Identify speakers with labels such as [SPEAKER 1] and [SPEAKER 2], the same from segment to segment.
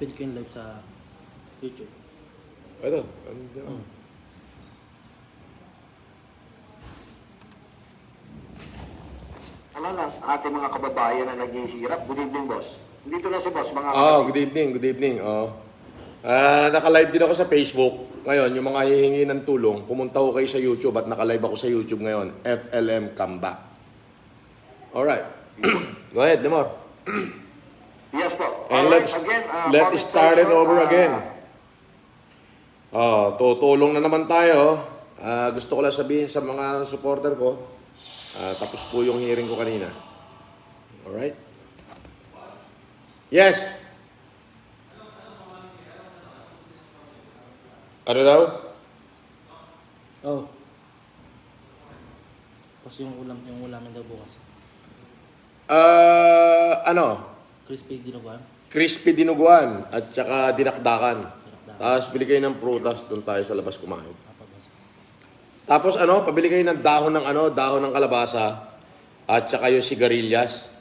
[SPEAKER 1] pwede ko yung live sa YouTube.
[SPEAKER 2] Ito.
[SPEAKER 3] Ano lang, ating mga kababayan na naghihirap. Good evening, boss. Dito na si boss, mga
[SPEAKER 2] Good evening, good evening. Naka-live din ako sa Facebook. Ngayon, yung mga hihingi ng tulong, pumunta ko kayo sa YouTube at naka-live ako sa YouTube ngayon. FLM Comeback. Alright. Go ahead, Demor.
[SPEAKER 3] Yes po.
[SPEAKER 2] And
[SPEAKER 3] Alright,
[SPEAKER 2] let's start it over again. Tutulong na naman tayo. Gusto ko lang sabihin sa mga supporter ko, tapos po yung hearing ko kanina. Alright? Yes! Ano daw?
[SPEAKER 1] Oh. Kasi yung ulamin daw bukas. Crispy dinuguan.
[SPEAKER 2] Crispy dinuguan at saka dinakdakan. Tapos bili kayo ng prutas, doon tayo sa labas kumain. Tapos pabili kayo ng dahon ng kalabasa at saka yung sigarilyas.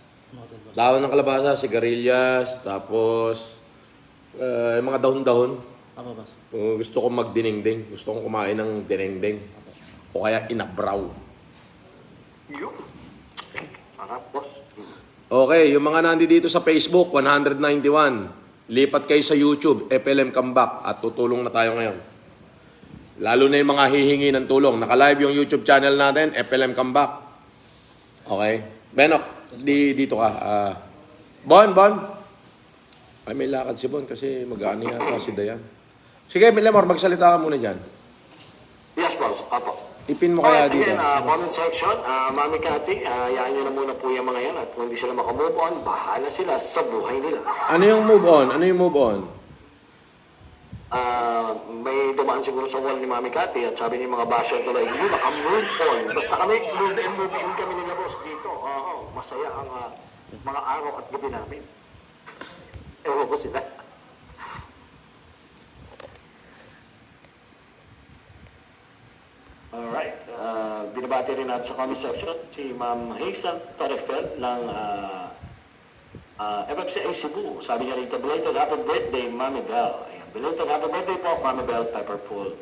[SPEAKER 2] Dahon ng kalabasa, sigarilyas, tapos yung mga dahon-dahon. Gusto ko magdinengdeng. Gusto kong kumain ng dinengdeng. O kaya inabraw.
[SPEAKER 3] Yun. Sarap, boss.
[SPEAKER 2] Okay, yung mga nandito sa Facebook, 191. Lipat kayo sa YouTube, FLM Comeback. At tutulong na tayo ngayon. Lalo na yung mga hihingi ng tulong. Naka-live yung YouTube channel natin, FLM Comeback. Okay. Benok, dito ka. Bon. Ay, may lakad si Bon kasi mag-aani yata si Dayan. Sige, Milamor, magsalita ka muna dyan.
[SPEAKER 3] Yes, boss. Apo.
[SPEAKER 2] Ipin mo kaya dito.
[SPEAKER 3] Again, comment section. Mami Cathy, yaan nyo na muna po yung mga yan. At kung hindi sila makamove on, bahala sila sa buhay nila.
[SPEAKER 2] Ano yung move on?
[SPEAKER 3] May dumaan siguro sa wall ni Mami Cathy at sabi ni mga basher ko na hindi makamove on. Basta kami, move in kami nila, boss, dito. Masaya ang mga araw at gabi namin. Ewan ko sila. Alright. Binabati rin natin sa comment section si Ma'am Hazel Tarefel ng FFCA Cebu. Sabi niya rito, belated happy birthday, Mami Bell. Ayan. Belated happy birthday po, Mami Bell, Pepperpool.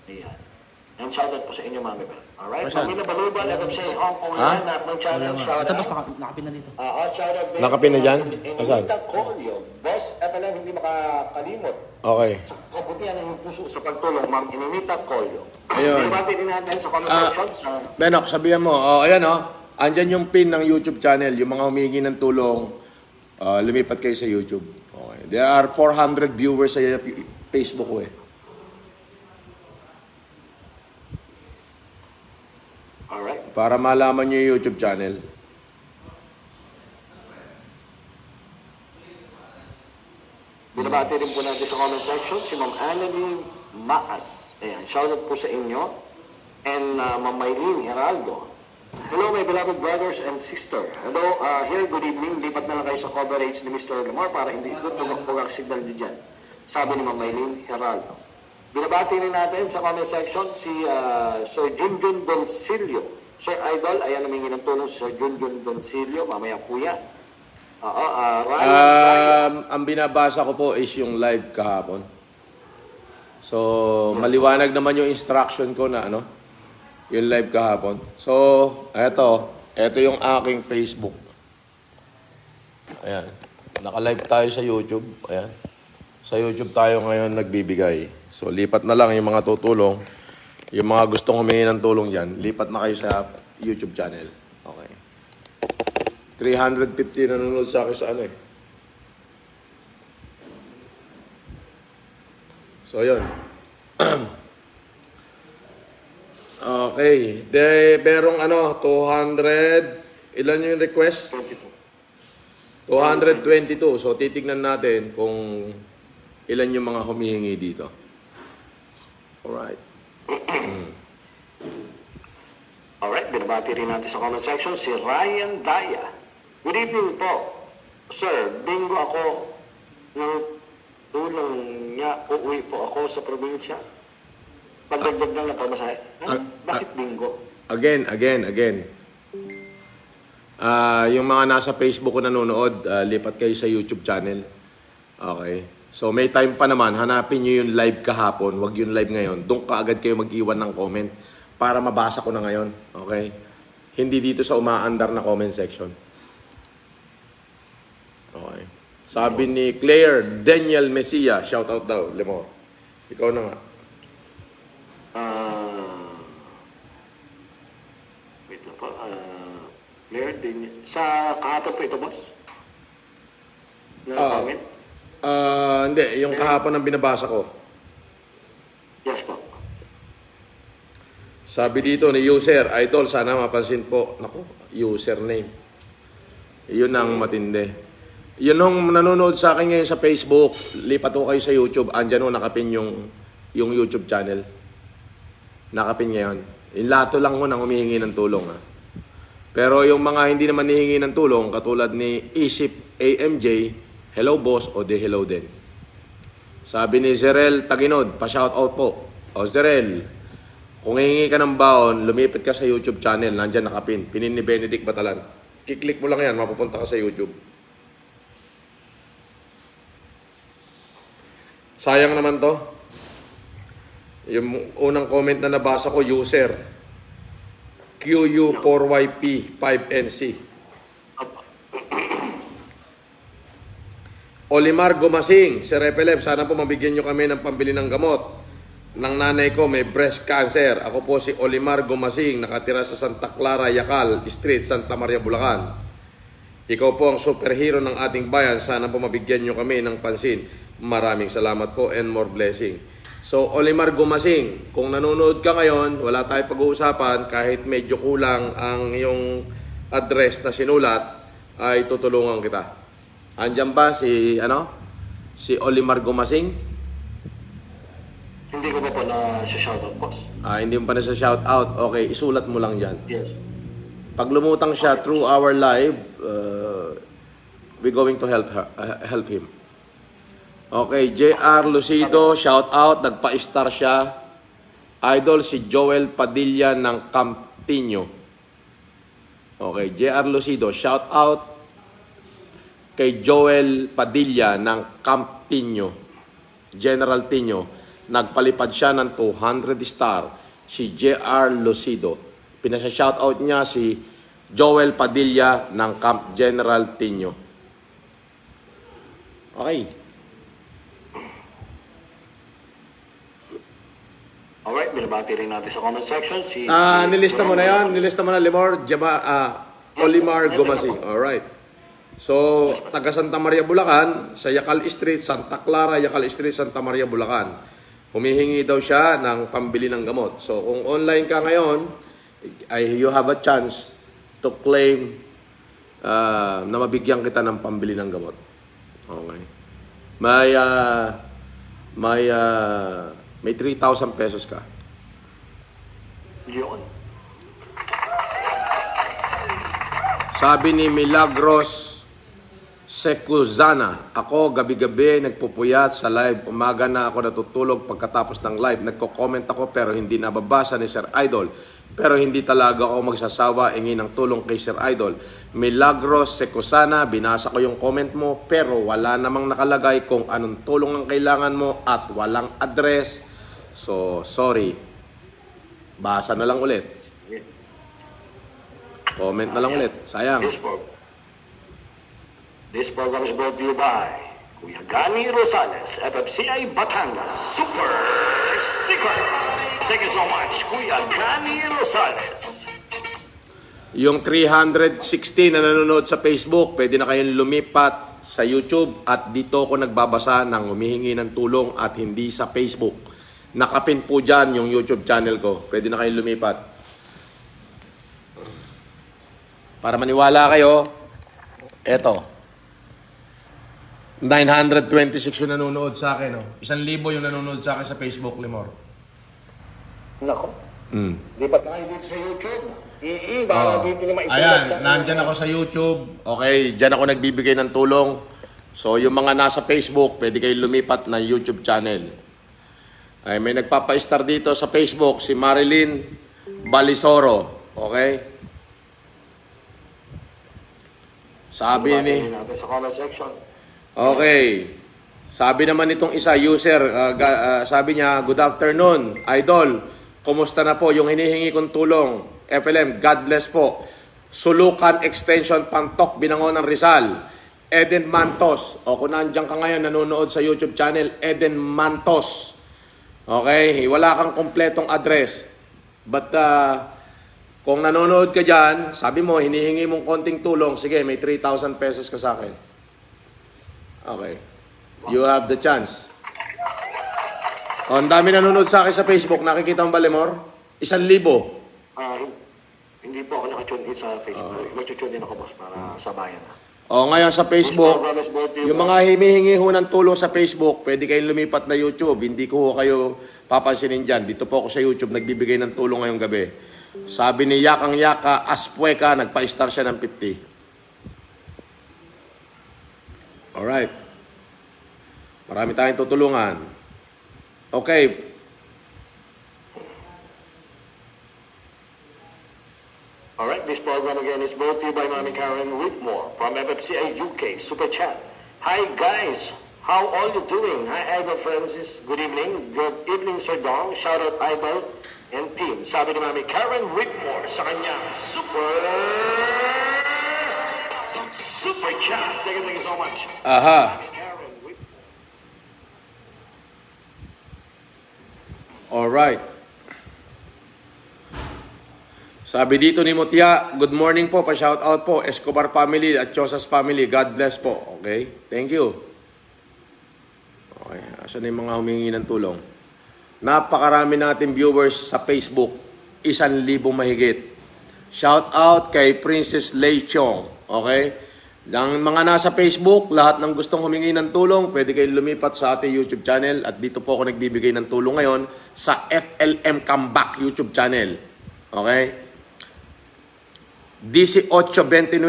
[SPEAKER 3] Ayan. And shoutout po sa inyo, Mami Bell. Alright. Pamina Baluban, FFCA Hong Kong yan. At may channel, shoutout.
[SPEAKER 1] Ito, boss, nakapin na dito.
[SPEAKER 3] Shoutout din.
[SPEAKER 2] Nakapin na dyan? Asan?
[SPEAKER 3] Inita Colio. Boss, FLM hindi makakalimot.
[SPEAKER 2] Okay.
[SPEAKER 3] Sa kabutihan ng puso sa pagtulong, Ma'am Inita Colio.
[SPEAKER 2] Ayun.
[SPEAKER 3] Binabati din natin sa comment section.
[SPEAKER 2] Benok, sabihan mo. Ayan andyan yung pin ng YouTube channel. Yung mga humingi ng tulong, lumipat kayo sa YouTube. Okay. There are 400 viewers sa Facebook ko eh.
[SPEAKER 3] Alright.
[SPEAKER 2] Para malaman nyo yung YouTube channel.
[SPEAKER 3] Binabati rin po natin sa comment section si Ma'am Annalyn Maas. Ayan, shoutout po sa inyo. And Ma'am Maylene Heraldo. Hello, my beloved brothers and sister. Hello, here, good evening. Lipat na lang kayo sa coverage ni Mr. Lamar para hindi ito tugak-tugak signal nyo dyan. Sabi ni Ma'am Maylene Heraldo. Binabati rin natin sa comment section si Sir Junjun Doncilio. Sir Idol, ayan namingi ng tulong si Sir Junjun Doncilio. Mamaya po yan.
[SPEAKER 2] Ang binabasa ko po is yung live kahapon. So, maliwanag naman yung instruction ko na yung live kahapon. So, eto yung aking Facebook. Ayan. Naka-live tayo sa YouTube. Ayan. Sa YouTube tayo ngayon nagbibigay. So, lipat na lang yung mga tutulong. Yung mga gustong humingi ng tulong dyan, lipat na kayo sa YouTube channel. Okay. 350 nanonood sa akin sa So, yun. Okay. Merong 200, ilan yung request? 222. So, titignan natin kung ilan yung mga humihingi dito. Alright.
[SPEAKER 3] Alright, binabati rin natin sa comment section si Ryan Daya. Good evening po. Sir, bingo ako ng tulong niya. Uuwi po ako sa probinsya. Pagdagdag lang na pamasahe. Bakit bingo?
[SPEAKER 2] Again. Yung mga nasa Facebook ko nanonood, lipat kayo sa YouTube channel. Okay. So may time pa naman, hanapin nyo yung live kahapon, wag yung live ngayon. Doon ka agad kayo mag-iwan ng comment para mabasa ko na ngayon. Okay? Hindi dito sa umaandar na comment section. Okay. Sabi ni Claire Daniel Mesia, shout out daw, Lemor. Ikaw na nga.
[SPEAKER 3] Wait lang po. Claire din. Sa kahapon po ito, boss? Na comment?
[SPEAKER 2] Hindi, yung kahapon ang binabasa ko.
[SPEAKER 3] Yes po.
[SPEAKER 2] Sabi dito ni user, idol, sana mapansin po. Naku, username. Yun ang matindi. Yun nung nanonood sa akin ngayon sa Facebook, lipat ko kayo sa YouTube, andyan ho, nakapin yung YouTube channel. Nakapin ngayon. Yung lato lang ho nang humihingi ng tulong. Ha? Pero yung mga hindi naman hihingi ng tulong, katulad ni Isip AMJ, hello boss, o de hello din. Sabi ni Zerel Taginod, pa-shoutout po. O Zerel, kung hihingi ka ng baon, lumipit ka sa YouTube channel, nandyan nakapin. Pinin ni Benedict Batalan. Kiklik mo lang yan, mapupunta ka sa YouTube. Sayang naman to. Yung unang comment na nabasa ko, user. QU4YP5NC. Olimar Gumasing, Sir Epelep, sana po mabigyan nyo kami ng pambili ng gamot. Ng nanay ko may breast cancer. Ako po si Olimar Gumasing, nakatira sa Santa Clara, Yacal Street, Santa Maria, Bulacan. Ikaw po ang superhero ng ating bayan. Sana po mabigyan nyo kami ng pansin. Maraming salamat po and more blessing. So, Olimar Gumasing, kung nanonood ka ngayon, wala tayong pag-uusapan, kahit medyo kulang ang iyong address na sinulat, ay tutulungan kita. Andiyan ba si Olimar Gumasing?
[SPEAKER 3] Hindi ko ba po na shoutout, boss?
[SPEAKER 2] Hindi mo pa na sa shoutout. Okay, isulat mo lang dyan.
[SPEAKER 3] Yes.
[SPEAKER 2] Pag lumutang siya through our live, we're going to help him. Okay, JR Lucido, shout out, nagpa-star siya. Idol si Joel Padilla ng Camptinho. Okay, JR Lucido, shout out kay Joel Padilla ng Camptinho. General Tinho, nagpalipad siya ng 200 star si JR Lucido. Pinasa-shout out niya si Joel Padilla ng Camp General Tinho. Okay.
[SPEAKER 3] Alright, binabati rin natin sa comment section si...
[SPEAKER 2] Nilista mo na yan? Nilista mo na, Lemor? Olimar Gumasing. Alright. So, taga Santa Maria, Bulacan, sa Yacal Street, Santa Clara, Yacal Street, Santa Maria, Bulacan. Humihingi daw siya ng pambili ng gamot. So, kung online ka ngayon, you have a chance to claim na mabigyan kita ng pambili ng gamot. Okay. May 3,000 pesos ka.
[SPEAKER 3] Yun.
[SPEAKER 2] Sabi ni Milagros Secuzana, ako gabi-gabi nagpupuyat sa live. Umaga na ako natutulog pagkatapos ng live. Nagko-comment ako pero hindi nababasa ni Sir Idol. Pero hindi talaga ako magsasawa ingi ng tulong kay Sir Idol. Milagros Secuzana, binasa ko yung comment mo pero wala namang nakalagay kung anong tulong ang kailangan mo at walang address. So, sorry. Basa na lang ulit. Comment na lang ulit. Sayang.
[SPEAKER 3] This program is brought to you by Kuya Gani Rosales, FFCI Batangas Super Sticker. Thank you so much, Kuya Gani Rosales.
[SPEAKER 2] Yung 316 na nanonood sa Facebook, pwede na kayong lumipat sa YouTube at dito ako nagbabasa ng humihingi ng tulong at hindi sa Facebook. Nakapin po dyan yung YouTube channel ko. Pwede na kayong lumipat. Para maniwala kayo, eto. 926 yung nanonood sa akin. 1,000 yung nanonood sa akin sa Facebook, Limor.
[SPEAKER 3] Nako. Lipat na kayo dito sa YouTube. Baka dito na maisulat.
[SPEAKER 2] Ayan, nandyan ako sa YouTube. Okay, dyan ako nagbibigay ng tulong. So, yung mga nasa Facebook, pwede kayong lumipat na YouTube channel. Ay, may nagpapa-star dito sa Facebook, si Marilyn Balisoro. Okay? Sabi ni...
[SPEAKER 3] natin sa comment section.
[SPEAKER 2] Okay. Sabi naman nitong isa, user, sabi niya, good afternoon, idol. Kumusta na po yung hinihingi kong tulong? FLM, God bless po. Sulukan Extension Pantok, Binangonan, Rizal. Eden Mantos. O kung nandiyan ka ngayon, nanonood sa YouTube channel, Eden Mantos. Okay? Wala kang kompletong address. But kung nanonood ka dyan, sabi mo, hinihingi mong konting tulong, sige, may 3,000 pesos ka sa akin. Okay. You have the chance. O, ang dami nanonood sa akin sa Facebook. Nakikita mo ba, Lemor? 1,000.
[SPEAKER 3] Hindi po ako nakatune in sa Facebook. Mag-tune in ako, boss, para sa bayan.
[SPEAKER 2] O, ngayon sa Facebook, yung mga himihingi ho ng tulong sa Facebook, pwede kayong lumipat na YouTube. Hindi ko kayo papansinin dyan. Dito po ako sa YouTube, nagbibigay ng tulong ngayong gabi. Sabi ni Yakang Yaka, Aspueka, nagpa-star siya ng 50. Alright. Marami tayong tutulungan. Okay.
[SPEAKER 3] Alright, this program again is brought to you by Mami Karen Whitmore from FFCA UK Super Chat. Hi guys, how are you doing? Hi Idol Francis, good evening. Good evening Sir Dong, shout out Idol and team. Sabi ni Mami Karen Whitmore sa kanyang Super Chat. Thank you so much.
[SPEAKER 2] Aha. Alright. Sabi dito ni Mutia, good morning po, pa-shout out po, Escobar family at Chosas family, God bless po. Okay, thank you. Okay, asan yung mga humingi ng tulong? Napakarami natin viewers sa Facebook, 1,000 mahigit. Shout out kay Princess Lei Chong, okay? Ang mga nasa Facebook, lahat ng gustong humingi ng tulong, pwede kayong lumipat sa ating YouTube channel at dito po ako nagbibigay ng tulong ngayon sa FLM Comeback YouTube channel. Okay? DC829.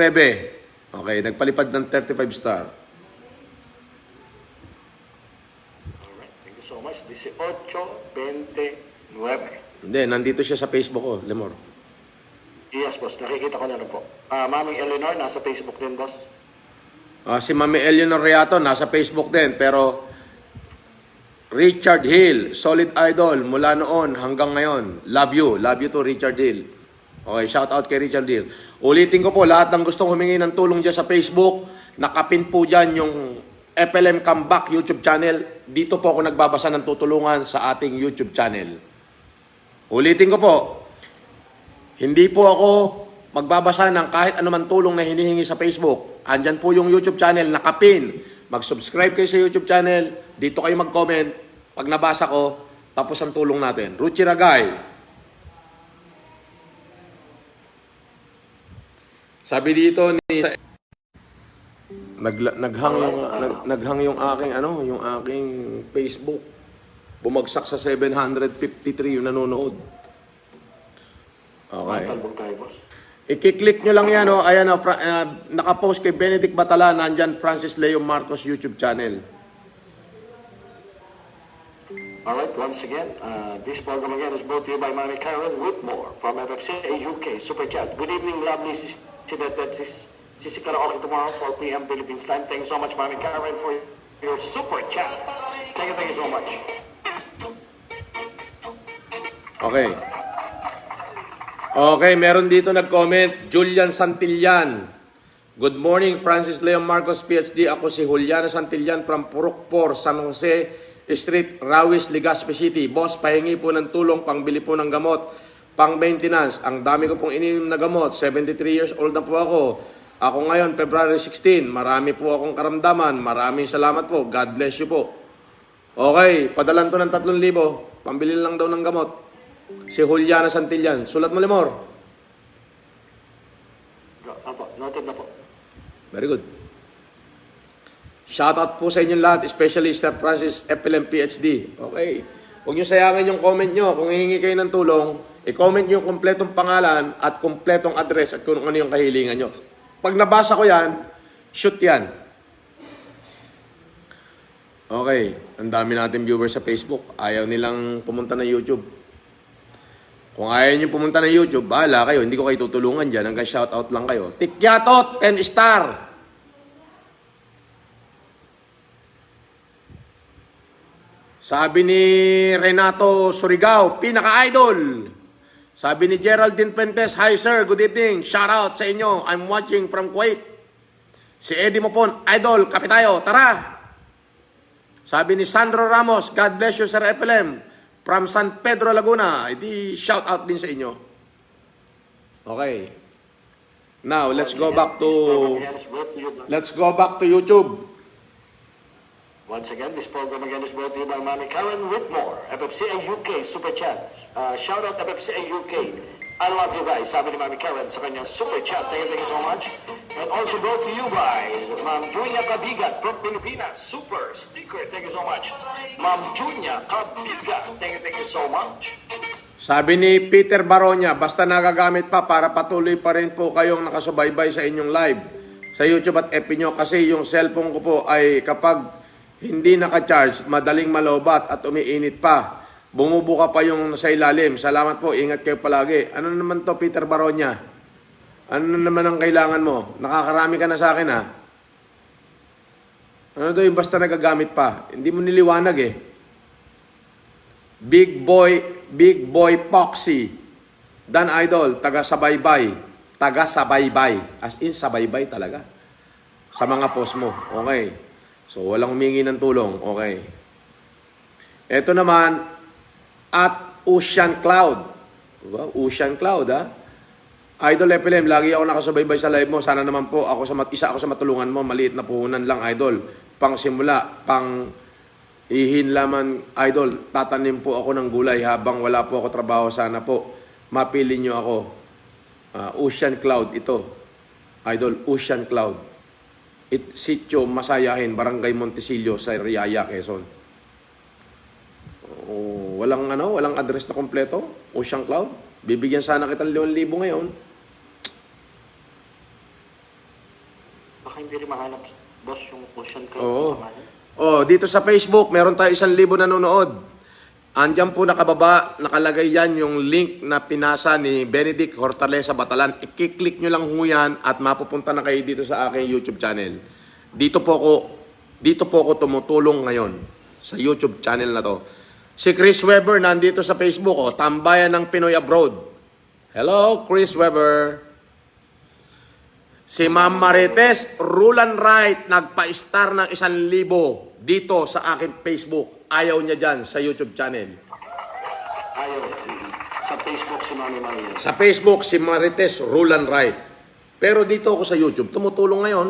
[SPEAKER 2] Okay, nagpalipad ng 35 star.
[SPEAKER 3] Alright, thank you so much. 1829.
[SPEAKER 2] Hindi, nandito siya sa Facebook ko, Lemor.
[SPEAKER 3] Yes, boss. Nakikita ko na rin po. Maming Eleanor, nasa Facebook din, boss.
[SPEAKER 2] Si Mami Eleanor Riato, nasa Facebook din. Pero Richard Hill, solid idol, mula noon hanggang ngayon. Love you. Love you to Richard Hill. Okay, shout out kay Richard Hill. Ulitin ko po, lahat ng gustong humingi ng tulong dyan sa Facebook, nakapin po dyan yung FLM Comeback YouTube channel. Dito po ako nagbabasa ng tutulungan sa ating YouTube channel. Ulitin ko po, hindi po ako magbabasa ng kahit anuman tulong na hinihingi sa Facebook. Andyan po yung YouTube channel, nakapin. Mag-subscribe kayo sa YouTube channel. Dito kayo mag-comment. Pag nabasa ko, tapos ang tulong natin. Ruchi Ragay. Sabi dito ni naghang yung aking yung aking Facebook. Bumagsak sa 753 yung nanonood. Okay. I-click nyo lang yan, ayan, nakapost kay Benedict Batala, nandyan Francis Leo Marcos YouTube channel.
[SPEAKER 3] Alright, once again, this program again is brought to you by Mami Karen Whitmore from FFCA UK Super Chat. Good evening, lovely Sisi Karaoke tomorrow, 4 p.m. Philippines time. Thank you so much, Mami Karen, for your Super Chat. Thank you so much.
[SPEAKER 2] Okay. Okay, meron dito nag-comment, Julian Santillan. Good morning, Francis Leo Marcos, PhD. Ako si Juliana Santillan from Purukpor, San Jose Street, Rawis, Legazpi City. Boss, pahingi po ng tulong, pangbili po ng gamot, pang maintenance. Ang dami ko pong ininom na gamot. 73 years old na po ako. Ako ngayon, February 16. Marami po akong karamdaman. Maraming salamat po. God bless you po. Okay, padalan to ng 3,000. Pambili lang daw ng gamot. Si Juliana Santillan. Sulat mo, Lemor.
[SPEAKER 3] Apo, noted na po.
[SPEAKER 2] Very good. Shoutout po sa inyong lahat, especially Sir Francis FLM PhD. Okay. Huwag nyo sayangin yung comment nyo. Kung hihingi kayo ng tulong, i-comment nyo yung kompletong pangalan at kompletong address at kung ano yung kahilingan nyo. Pag nabasa ko yan, shoot yan. Okay. Ang dami natin viewers sa Facebook. Ayaw nilang pumunta na YouTube. Kung ayaw nyo pumunta na YouTube, bahala kayo. Hindi ko kayo tutulungan dyan. Hanggang shoutout lang kayo. Tikyatot, 10 star. Sabi ni Renato Surigao, pinaka-idol. Sabi ni Geraldine Pentes, hi sir, good evening. Shout out sa inyo. I'm watching from Kuwait. Si Eddie Mopon, idol, kape tayo, tara. Sabi ni Sandro Ramos, God bless you sir FLM. From San Pedro, Laguna. Edi shout out din sa inyo. Okay. Now, let's go back to YouTube.
[SPEAKER 3] Once again, this program again is brought to you by Mami Karen Whitmore, FFCA UK Super Chat. Shout out FFCA UK. I love you guys. Sabi ni Mami Karen sa kanyang Super Chat. Thank you so much. And also brought to you by Ma'am Junya Cabigat from Pilipinas. Super sticker. Thank you so much. Ma'am Junya Cabigat. Thank you so much.
[SPEAKER 2] Sabi ni Peter Baronia, basta nagagamit pa para patuloy pa rin po kayong nakasubaybay sa inyong live sa YouTube at FB nyo kasi yung cellphone ko po ay kapag hindi naka-charge, madaling malobat at umiinit pa. Bumubuka pa yung sa ilalim. Salamat po, ingat kayo palagi. Ano naman to, Peter Baronia? Ano naman ang kailangan mo? Nakakarami ka na sa akin, ha? Ano to yung basta nagagamit pa? Hindi mo niliwanag, eh. Big Boy Poxy. Dan Idol, taga-sabaybay. Taga-sabaybay. As in, sabaybay talaga. Sa mga post mo. Okay. So, walang humingi ng tulong. Okay. Ito naman, at Ocean Cloud. Diba? Ocean Cloud, ha? Idol FLM, lagi ako nakasubaybay sa live mo. Sana naman po, isa ako sa matulungan mo. Maliit na puhunan lang, Idol. Pang simula, pang ihinlaman, Idol. Tatanim po ako ng gulay habang wala po ako trabaho. Sana po, mapili nyo ako. Ocean Cloud, ito. Idol, Ocean Cloud. Sitio Masayahin, Barangay Montesillo, sa Riaya, Quezon. Walang address na kompleto. Ocean Cloud. Bibigyan sana kita 5,000 ngayon.
[SPEAKER 3] Baka hindi rin mahanap, boss, yung Ocean Cloud.
[SPEAKER 2] Oo. Dito sa Facebook, meron tayo 1,000 nanonood. Andiyan po nakababa, nakalagay yan yung link na pinasa ni Benedict Hortaleza Batalan. I-click nyo lang ho yan at mapupunta na kayo dito sa aking YouTube channel. Dito po ako tumutulong ngayon sa YouTube channel na to. Si Chris Weber nandito sa Facebook, Tambayan ng Pinoy Abroad. Hello, Chris Weber. Si Ma'am Marites Rulan Wright nagpa-star ng 1,000 dito sa aking Facebook. Ayaw niya dyan sa YouTube channel.
[SPEAKER 3] Ayaw. Sa Facebook si Mami Maria.
[SPEAKER 2] Sa Facebook si Marites Rulan Wright. Pero dito ako sa YouTube, tumutulong ngayon.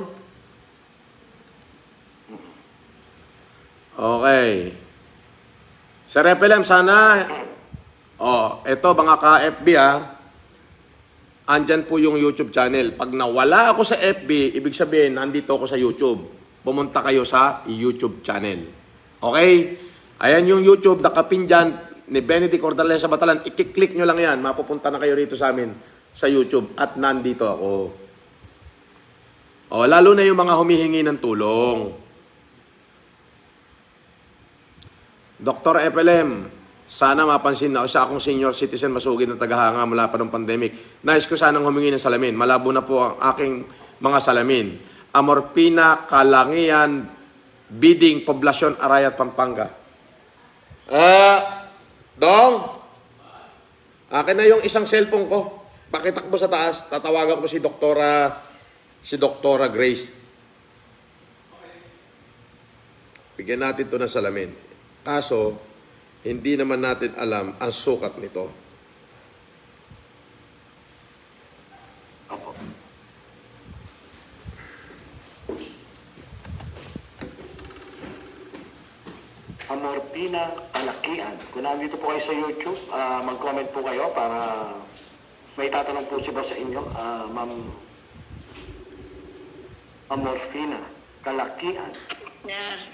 [SPEAKER 2] Okay. Sir FLM, sana, eto mga ka-FB andyan po yung YouTube channel. Pag nawala ako sa FB, ibig sabihin, nandito ako sa YouTube. Pumunta kayo sa YouTube channel. Okay? Ayan yung YouTube, nakapin dyan ni Benedict Hortaleza Batalan. I-click nyo lang yan. Mapupunta na kayo rito sa amin sa YouTube. At nandito ako. Lalo na yung mga humihingi ng tulong. Dr. FLM, sana mapansin na sa akong senior citizen masugid na tagahanga mula pa ng pandemic. Nais ko sanang humingi ng salamin. Malabo na po ang aking mga salamin. Amorpina, Kalangian, Biding, Poblasyon, Arayat, Pampanga. Dong, akin na yung isang cellphone ko. Pakitakbo sa taas, tatawagan ko si Doktora Grace. Bigyan natin ito ng salamin. Kaso, hindi naman natin alam ang sukat nito.
[SPEAKER 3] Amorpina Kalakian. Kung nandito po kayo sa YouTube, mag-comment po kayo para may tatanong po siya sa inyo. Ma'am Amorpina Kalakian.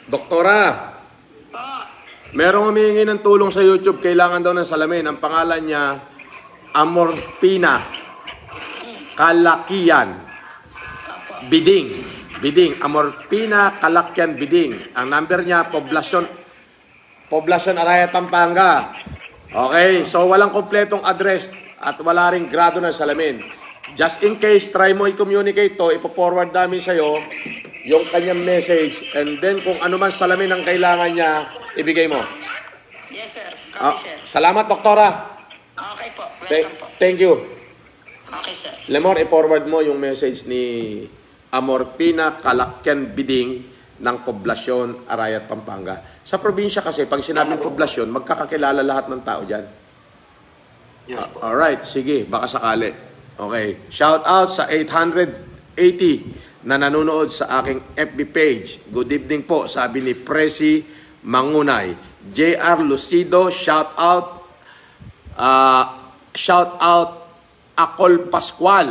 [SPEAKER 2] Doktora, merong humihingi ng tulong sa YouTube. Kailangan daw ng salamin. Ang pangalan niya, Amorpina Kalakian Biding. Amorpina Kalakian Biding. Ang number niya, Poblasyon Arayat, Pampanga. Okay, so walang kompletong address at wala ring grado ng salamin. Just in case, try mo i-communicate to, ipo-forward namin sa'yo yung kanyang message, and then kung ano man salamin ang kailangan niya, ibigay mo.
[SPEAKER 4] Yes, sir.
[SPEAKER 2] Ah,
[SPEAKER 4] Copy, sir.
[SPEAKER 2] salamat, doktora.
[SPEAKER 4] Okay po. Welcome po.
[SPEAKER 2] Thank you.
[SPEAKER 4] Okay, sir.
[SPEAKER 2] Lemor, i-forward mo yung message ni Amorpina Calacquian Biding ng Poblasyon, Arayat, Pampanga. Sa probinsya kasi, pag sinabing poblasyon, magkakakilala lahat ng tao dyan.
[SPEAKER 3] Yes po.
[SPEAKER 2] Alright, sige, baka sakali. Okay, shout out sa 880 na nanonood sa aking FB page. Good evening po, sabi ni Presi Mangunay. JR Lucido, shout out. Shout out Akol Pascual.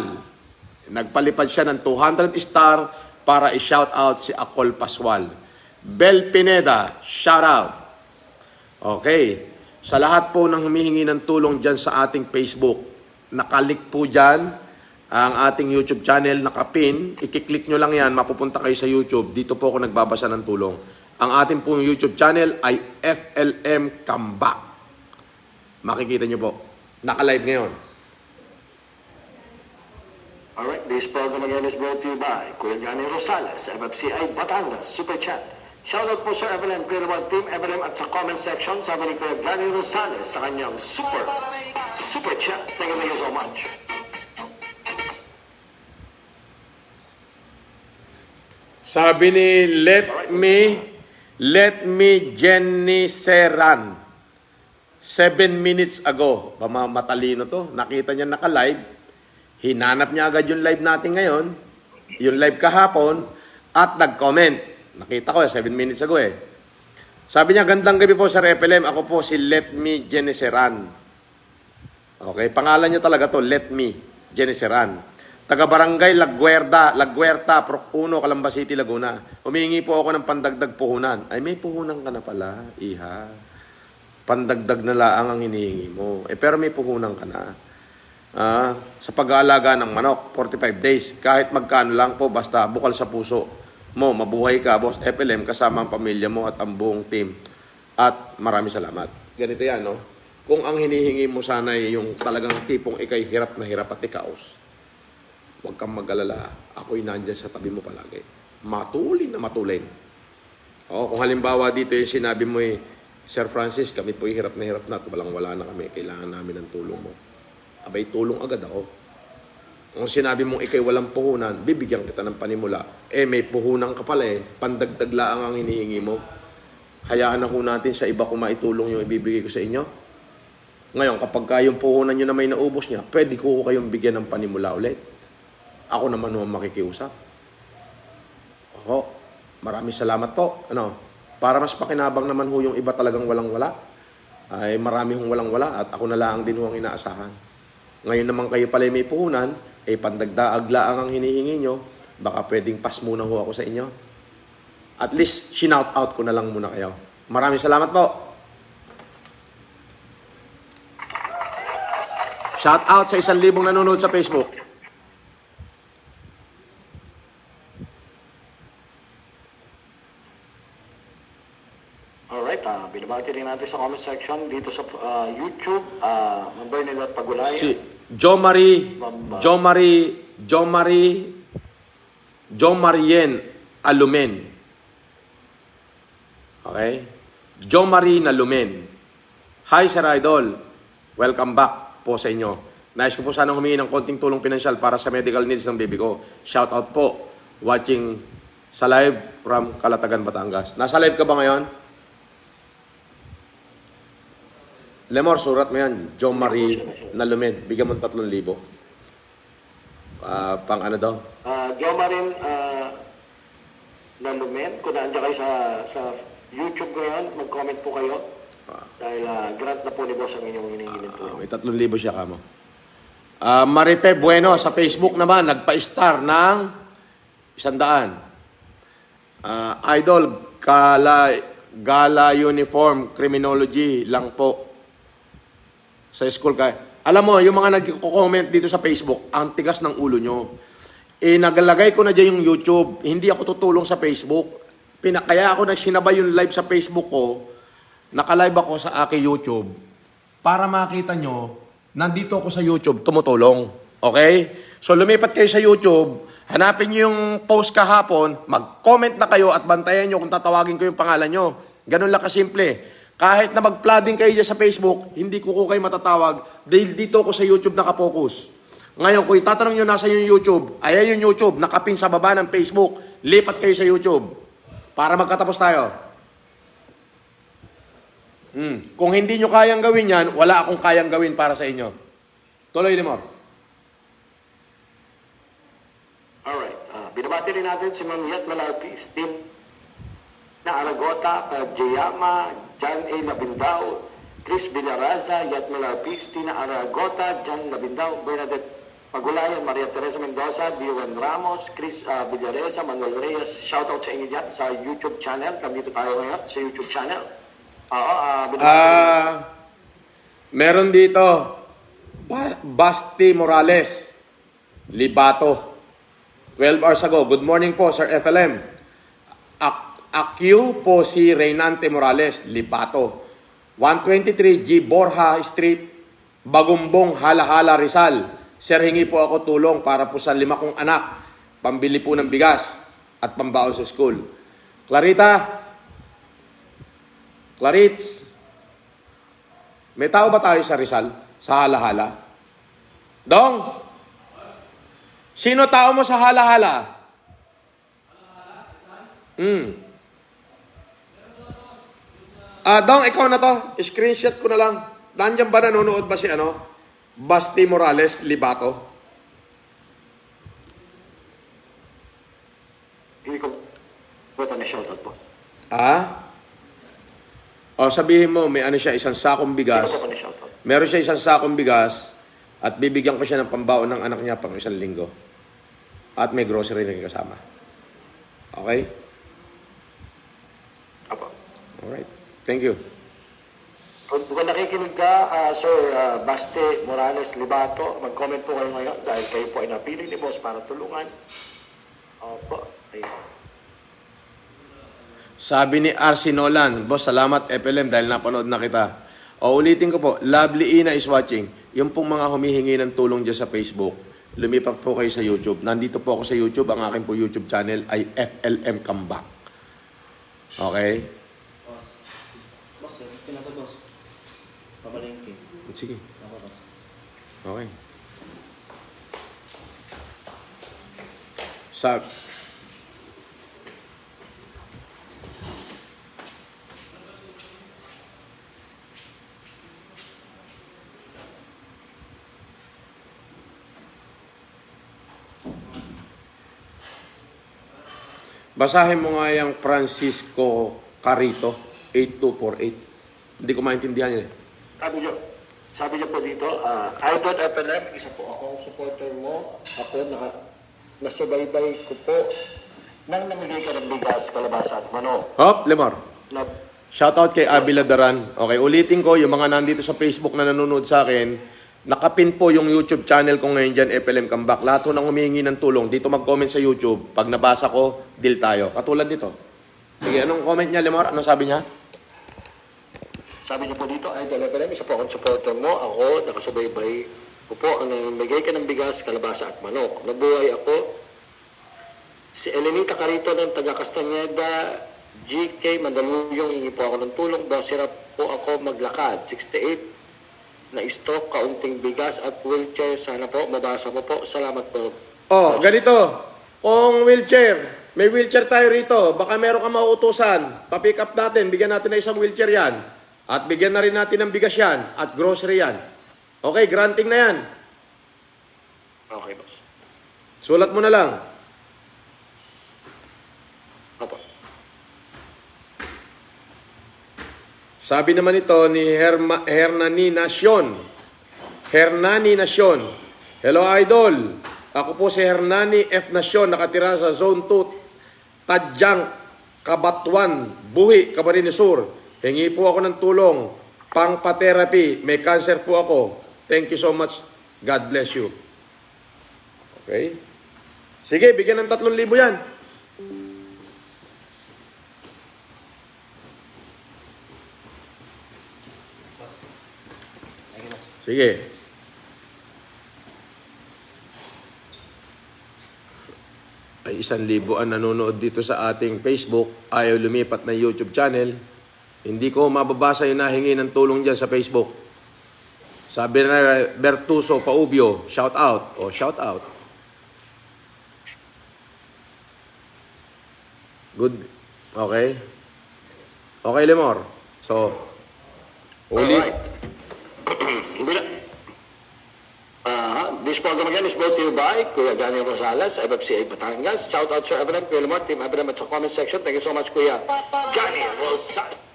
[SPEAKER 2] Nagpalipad siya ng 200 star para i-shout out si Akol Pascual. Bel Pineda, shout out. Okay. Sa lahat po ng humihingi ng tulong dyan sa ating Facebook, nakalik po dyan ang ating YouTube channel, nakapin. Ikiklik nyo lang yan, mapupunta kayo sa YouTube. Dito po ako nagbabasa ng tulong. Ang ating pong YouTube channel ay FLM Kambak. Makikita nyo po. Naka-live ngayon.
[SPEAKER 3] Alright, this program again is brought to you by Kuya Johnny Rosales, MFCI Batangas, Super Chat. Shoutout po sa FLM, Creative Team, FLM at sa comment section, sabi ni Kuya Johnny Rosales sa kanyang Super Chat. Thank you so much.
[SPEAKER 2] Sabi ni Let me Jenny Seran. 7 minutes ago. Matalino to. Nakita niya naka-live. Hinanap niya agad yung live natin ngayon. Yung live kahapon. At nag-comment. Nakita ko 7 minutes ago eh. Sabi niya, gandang gabi po sa FLM. Ako po si Let me Jenny Seran. Okay, pangalan niya talaga to, Let me Jenny Seran. Taga-barangay Laguerta, Proc 1, Calamba City, Laguna. Humingi po ako ng pandagdag puhunan. Ay, may puhunan ka na pala, iha. Pandagdag na laang ang hinihingi mo. Pero may puhunan ka na. Sa pag-aalaga ng manok, 45 days. Kahit magkano lang po, basta bukal sa puso mo. Mabuhay ka, boss FLM, kasama ang pamilya mo at ang buong team. At maraming salamat. Ganito yan, no? Kung ang hinihingi mo sana ay yung talagang tipong ikay hirap na hirap at ikaos, huwag kang mag-alala. Ako'y nandyan sa tabi mo palagi. Matulin na matulin. Kung halimbawa dito yung sinabi mo Sir Francis, kami po'y hirap na hirap na at walang-wala na kami. Kailangan namin ng tulong mo. Abay, tulong agad ako. Kung sinabi mong ikay walang puhunan, bibigyan kita ng panimula. May puhunan ka pala Pandagdag laang ang hinihingi mo. Hayaan na ho natin sa iba kung maitulong yung ibibigay ko sa inyo. Ngayon, kapag yung puhunan nyo na may naubos niya, pwede ko kayong bigyan ng panimula ulit. Ako naman naman makikiusap. Maraming salamat po. Para mas pakinabang naman ho yung iba talagang walang-wala. Ay marami hong walang-wala at ako na lang din ho ang inaasahan. Ngayon naman kayo pala may puhunan, pandagdaag laang ang hinihingi nyo, baka pwedeng pass muna ho ako sa inyo. At least, shinout out ko na lang muna kayo. Maraming salamat po. Shout out sa 1,000 nanonood sa Facebook.
[SPEAKER 3] Alright, binabati rin natin sa comment section dito sa YouTube. Bernadette Pagulayan.
[SPEAKER 2] Si Jo Marien Alumen. Okay? Jo Marie Nalumen. Hi, Sir Idol. Welcome back po sa inyo. Nais ko po sana humingi ng konting tulong pinansyal para sa medical needs ng baby ko. Shout out po. Watching sa live from Calatagan, Batangas. Nasa live ka ba ngayon? Lemor, surat mo yan. Jo Marie Nalumen. Bigyan mo 3,000. Pang ano daw?
[SPEAKER 3] Jo Marin Nalumen, kung nandiyan kayo sa YouTube ngayon, mag-comment po kayo. Dahil grant na po ni boss ang inyong hinihingi po.
[SPEAKER 2] May 3,000 siya kamo. Maripe Bueno sa Facebook naman, nagpa-star ng 100. Idol, Gala Uniform Criminology lang po. Sa school ka. Alam mo, yung mga nag-comment dito sa Facebook, ang tigas ng ulo nyo. Nagalagay ko na dyan yung YouTube. Hindi ako tutulong sa Facebook. Kaya ako nagsinabay yung live sa Facebook ko. Naka-live ako sa aking YouTube. Para makita nyo, nandito ako sa YouTube, tumutulong. Okay? So lumipat kayo sa YouTube, hanapin nyo yung post kahapon, mag-comment na kayo at bantayan nyo kung tatawagin ko yung pangalan nyo. Ganun lang kasimple. Kahit na mag-flooding kayo dyan sa Facebook, hindi ko kayo matatawag dahil dito ako sa YouTube nakapokus. Ngayon, kung itatanong nyo nasa yung YouTube, ayan yung YouTube, nakapin sa baba ng Facebook, lipat kayo sa YouTube para magkatapos tayo. Kung hindi nyo kayang gawin yan, wala akong kayang gawin para sa inyo. Tuloy, Limor.
[SPEAKER 3] Alright. Binabati rin natin si Ma'am Yat Malarpi, Steve na Aragota, Jayama, John A. Labindao, Chris Villaraza, Yat Malarpi, Tina Aragota, John Labindao, Bernadette Pagulayan, Maria Teresa Mendoza, Diwan Ramos, Chris Villareza, Manuel Reyes. Shoutout sa inyo dyan sa YouTube channel. Nandito tayo ngayon sa YouTube channel.
[SPEAKER 2] Meron dito, Basti Morales, Libato. 12 hours ago. Good morning po, Sir FLM. Akyu po si Reynante Morales, Libato. 123 G. Borja Street, Bagumbong, Halahala, Rizal. Sir, hingi po ako tulong para po sa 5 kong anak. Pambili po ng bigas at pambaon sa school. Clarits, may tao ba tayo sa Rizal? Sa Halahala? Dong? Sino tao mo sa Halahala? Dong, ikaw na to. Screenshot ko na lang. Nandiyan ba nanonood ba si Basti Morales, Libato?
[SPEAKER 3] Hindi ko ba na shoutout po?
[SPEAKER 2] O sabihin mo, may siya, isang sakong bigas.
[SPEAKER 3] Hindi ko pa na shoutout.
[SPEAKER 2] Meron siya isang sakong bigas at bibigyan ko siya ng pambaon ng anak niya pang 1 linggo. At may grocery rin kasama. Okay?
[SPEAKER 3] Apo.
[SPEAKER 2] Alright. Thank you.
[SPEAKER 3] Kung nakikinig ka, Sir Baste Morales Libato, mag-comment po kayo ngayon dahil kayo po ay napili ni Boss para tulungan. Opo. Ayun.
[SPEAKER 2] Sabi ni RC Nolan, Boss, salamat FLM dahil napanood na kita. O ulitin ko po, Lovely Ina is watching. Yung pong mga humihingi ng tulong dyan sa Facebook, lumipat po kayo sa YouTube. Nandito po ako sa YouTube. Ang aking po YouTube channel ay FLM Comeback. Okay?
[SPEAKER 1] Boss, pinaka boss. Pabalengke.
[SPEAKER 2] Sige.
[SPEAKER 1] Ako, boss.
[SPEAKER 2] Okay. Basahin mo nga yung Francisco Carito, 8248. Hindi ko maintindihan yun.
[SPEAKER 3] Sabi niyo po dito, Idol FLM, isa po akong supporter mo. Ako, nasubaybay ko po nang namigay ka ng bigas, kalabasa at manok.
[SPEAKER 2] Hop, Lemar. Shoutout kay Abby Ladaran. Okay, ulitin ko, yung mga nandito sa Facebook na nanonood sa akin, nakapin po yung YouTube channel ko ngayon dyan, FLM Comeback. Lahat ho nang humihingi ng tulong, dito mag-comment sa YouTube. Pag nabasa ko, deal tayo. Katulad dito. Sige, anong comment niya, Lemar? Anong sabi niya?
[SPEAKER 3] Sabi niyo po dito, Idol FLM, isa po akong supporter mo. Ako, nakasubaybay ko po ang namigay ka ng bigas, kalabasa at manok. Nabuhay ako. Si Elenita Carito ng taga Castañeda, GK Mandaluyong, hingi po ako ng tulong. Boss, hirap po ako maglakad. 68 na stock, kaunting bigas at wheelchair. Sana po, mabasa ko po. Salamat po.
[SPEAKER 2] Oh, ganito. Kung wheelchair, may wheelchair tayo rito. Baka meron ka mauutusan. Pa-pick up natin, bigyan natin na isang wheelchair yan. At bigyan na rin natin ng bigas yan. At grocery yan. Okay, granting na yan.
[SPEAKER 3] Okay, boss.
[SPEAKER 2] Sulat mo na lang.
[SPEAKER 3] Opo.
[SPEAKER 2] Sabi naman ito ni Hernani Nacion. Hernani Nacion. Hello, Idol. Ako po si Hernani F. Nacion, nakatira sa Zone 2, Tadyang, Kabatuan, Buhi, Camarines Sur. Hingi po ako ng tulong. Pang-pa-therapy. May cancer po ako. Thank you so much. God bless you. Okay? Sige, bigyan ng 3,000 yan. Sige. Ay 1,000 ang nanonood dito sa ating Facebook. Ayaw lumipat na YouTube channel. Hindi ko mababasa yung nahingi ng tulong dyan sa Facebook. Sabi na Bertuso Paubio, shout out. O, shout out. Good. Okay. Okay, Lemor. So, ulit.
[SPEAKER 3] Alright. This program again is brought to you by Kuya Johnny Rosales, FFCA Batangas. Shout out Sir Evelyn, Kuya Lamar, Team Evelyn at sa comment section. Thank you so much, Kuya Johnny Rosales.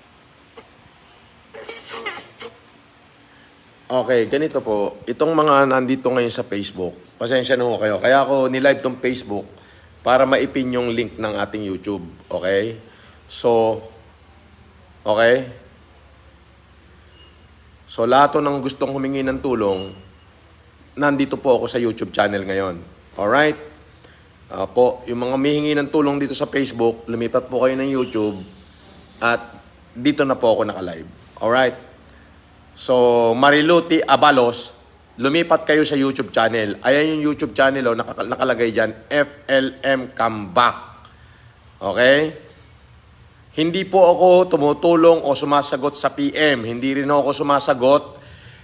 [SPEAKER 2] Okay, ganito po. Itong mga nandito ngayon sa Facebook, pasensya na ho kayo. Kaya ako nilive tong Facebook para maipin yung link ng ating YouTube. Okay? So, okay? So, lahat ng gustong humingi ng tulong, nandito po ako sa YouTube channel ngayon. Alright? Po, yung mga humihingi ng tulong dito sa Facebook, lumipat po kayo ng YouTube at dito na po ako naka-live. Alright? So, Mariluti Abalos, lumipat kayo sa YouTube channel. Ayan yung YouTube channel, oh, nakalagay dyan, FLM Comeback. Okay? Hindi po ako tumutulong o sumasagot sa PM. Hindi rin ako sumasagot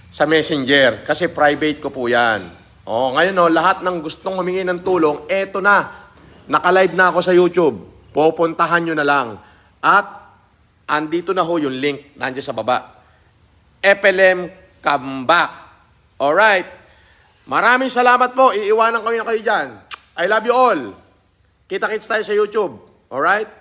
[SPEAKER 2] sa Messenger. Kasi private ko po yan. O, ngayon, oh, lahat ng gustong humingi ng tulong, eto na. Nakalive na ako sa YouTube. Pupuntahan nyo na lang. At, andito na ho yung link. Nandiyan sa baba. FLM Comeback. Alright. Maraming salamat po. Iiwanan ko na kayo dyan. I love you all. Kita-kits tayo sa YouTube. Alright?